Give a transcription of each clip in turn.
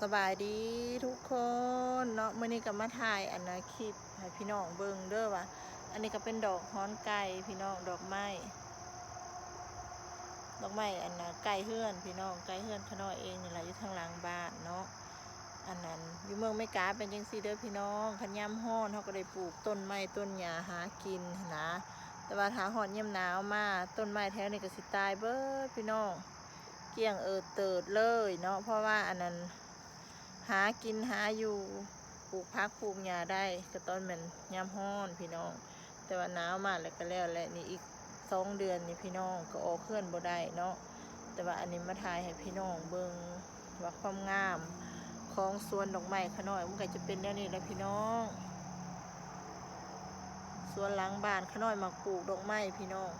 สบายดีทุกคนเนาะมื่อนี้ก็มาถ่ายคลิปให้พี่น้องเบิ่งเด้อว่าอันนี้ก็เป็นดอกฮ้อนไก่พี่น้องดอกไม้ไก่เฮือนพี่น้องไก่เฮือนขน้อยเองนี่แหละอยู่ทางหลังบ้านเนาะอันนั้นอยู่เมืองไม่กาเป็นจังซี่เด้อพี่น้องคันย่ำฮ้อนเขาก็ได้ปลูกต้นไม้ต้นหญ้าหากินนะแต่ว่าถ้าฮ้อนย่ำหนาวมาต้นไม้แถวนี้ก็สิตายเบิดพี่น้องเกลี้ยงเติดเลยเนาะเพราะว่าอันนั้นหากินหาอยู่ปลูกพักปลูกหญ้าได้ก็ตอนมันย่ำฮ้อนพี่น้องแต่ว่าหนาวมากแล้วก็แล้วแหละนี่อีก2 เดือนนี่พี่น้องก็ออกเคลื่อนบ่ได้เนาะแต่ว่าอันนี้มาถ่ายให้พี่น้องเบิ่งว่าความงามของสวนดอกไม้ขน้อยมันก็จะเป็นแนวนี้แหละพี่น้องสวนหลังบ้านขน้อยมาปลูกดอกไม้พี่น้อง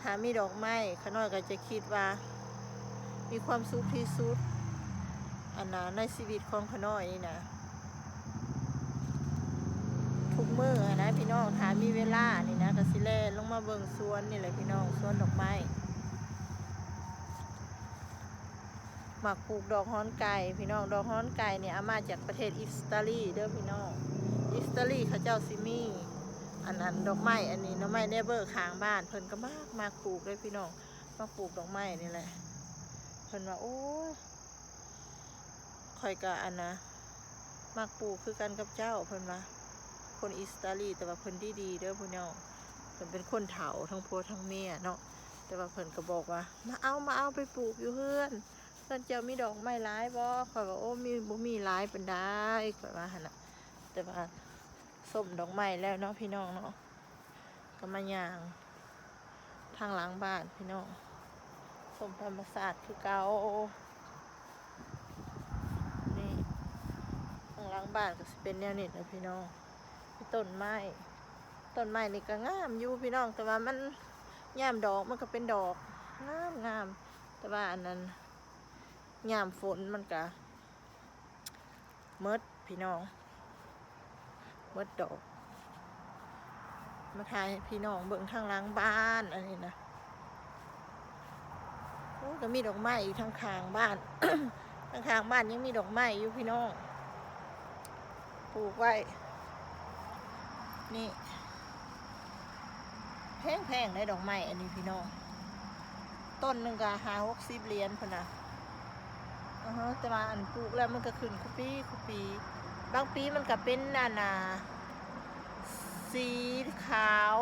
ถ้ามีดอกไม้ขน้อยก็จะคิดว่ามีความสุขที่สุดในชีวิตของขน้อยนี่นะทุกมื้อนะพี่น้องถ้ามีเวลานี่นะก็สิแล่ลงมาเบิ่งสวนนี่แหละพี่น้องสวนดอกไม้หมักปลูกดอกฮ้อนไก่พี่น้องดอกฮ้อนไก่เนี่ยเอามาจากประเทศอิตาลีเด้อพี่น้องอิตาลีเขาเจ้าซิมีดอกไม้อันนี้ดอกไม้เนเบอร์ข้างบ้านเพิ่นก็มากปลูกเลยพี่น้องมาปลูกดอกไม้นี่แหละเพิ่นว่าโอ้ยข่อยก็มากปลูกคือกันกับเจ้าเพิ่นว่าคนอิตาลีแต่ว่าเพิ่นดีเด้อพี่น้องเพิ่นเป็นคนเฒ่าทั้งผัวทั้งเมียเนาะแต่ว่าเพิ่นก็บอกว่ามาเอาไปปลูกอยู่เฮือนเพิ่นเจ้ามีดอกไม้หลายบ่ข่อยว่าโอ้บ่มีหลายปานใดข่อยว่าหั่นน่ะแต่ว่าส้มดอกไม้แล้วเนาะพี่น้องเนาะก็มาย่างทางหลังบ้านพี่น้องส้มธรรมชาติคือเก่านี่ทางหลังบ้านก็สิเป็นแนวนี้นะพี่น้องต้นไม้นี่ก็งามอยู่พี่น้องแต่ว่ามันยามดอกมันก็เป็นดอกงามแต่ว่าอันนั้นยามฝนมันก็มืดพี่น้องมืดดอกมาถ่ายให้พี่น้องเบิ่งทางหลังบ้านอันนี้นะโอ้ก็มีดอกไม้อยู่ทางข้างบ้าน ทางข้างบ้านยังมีดอกไม้อยู่พี่น้องปลูกไว้นี่แพงได้ดอกไม้อันนี้พี่น้องต้นหนึ่งก็50-60 เหรียญพนะแต่ว่าอันปลูกแล้วมันก็ขึ้นคุปีบางปีมันก็เป็นสีขาว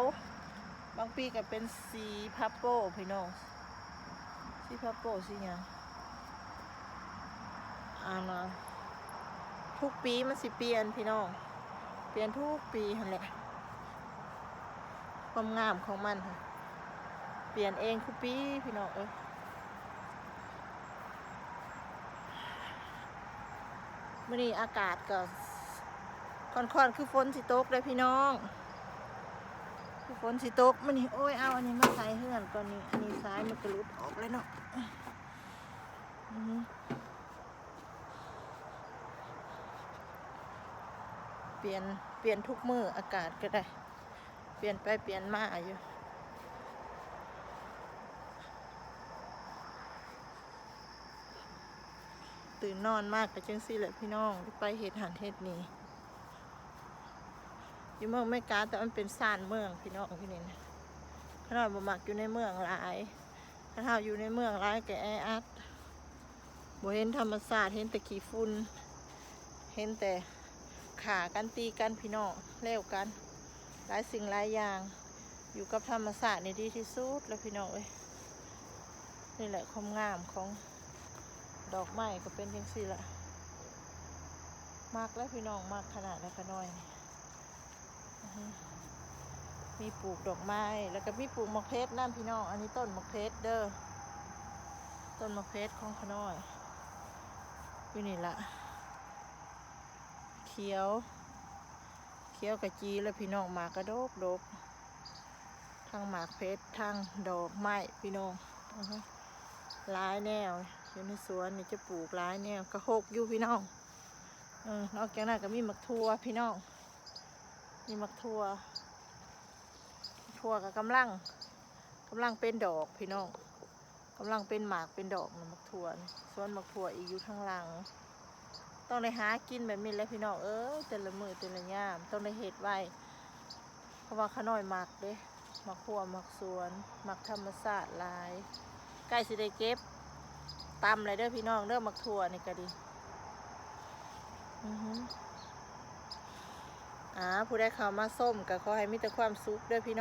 บางปีก็เป็นสีพับโป้พี่น้องสีพับโป้สีหยังทุกปีมันสิเปลี่ยนพี่น้องเปลี่ยนทุกปีหั่นแหละความงามของมันค่ะเปลี่ยนเองทุกปีพี่น้องมื้อนี้อากาศก็ค่อนคือฝนสิตกเลยพี่น้องคือฝนสิตกมื้อนี้โอ้ยเอาอันนี้มาใส่เฮือนก่อนนี่อันนี้ซ้ายมันก็หลุดออกเลยเนาะเปลี่ยนทุกมื้ออากาศก็ได้เปลี่ยนไปเปลี่ยนมาอยู่ตื่นนอนมากก็จังซี่แหละพี่น้องไปเฮ็ดหันเฮ็ดนี่อยู่เมืองไม่กาแต่มันเป็นซ่านเมืองพี่น้องพี่นี่นะขนาดบ่มักอยู่ในเมืองหลายถ้าอยู่ในเมืองหลายก็แออัดบ่เห็นธรรมชาติเห็นแต่ขี้ฝุ่นเห็นแต่ขากันตีกันพี่น้องเลี้ยวกันหลายสิ่งหลายอย่างอยู่กับธรรมชาตินี่ดีที่สุดแล้วพี่น้องนี่แหละความงามของดอกไม้ก็เป็นจังซี่ละมากแล้วพี่น้องมากขนาดแล้วก็น้อยมีปลูกดอกไม้แล้วก็มีปลูกมะเพร้าวนั่นพี่น้องอันนี้ต้นมะเพร้าวเด้อต้นมะเพร้าวของขน้อยอยู่นี่ละเขียวกะจีแล้วพี่น้องหมากกระดกทางหมากเพชรทางดอกไม้พี่น้องหลายแนวอยู่ในสวนนี่จะปลูกหลายแนวกระหกอยู่พี่น้องนอกจากนั้นก็มีมักทั่วพี่น้องมีมักทั่วกับกำลังเป็นดอกพี่น้องกำลังเป็นหมากเป็นดอกมักทั่วสวนมักทั่วอีกอยู่ข้างหลัง ต้องได้หากินแบบนี้แหล้วพี่น้องเอ้ยแต่ละมือแต่ละยามต้องได้เฮ็ดไว้เพราะว่าขาน้อยมักเด้มักขัวมักสวนมักธรรมชาติหลายใกล้สิได้เก็บตำเลยเด้อพี่น้องเด้อมักถั่วนี่ก็ดีผู้ได้เข้ามาส้มก็ขอให้มีแต่ความสุขเด้อพี่น้อง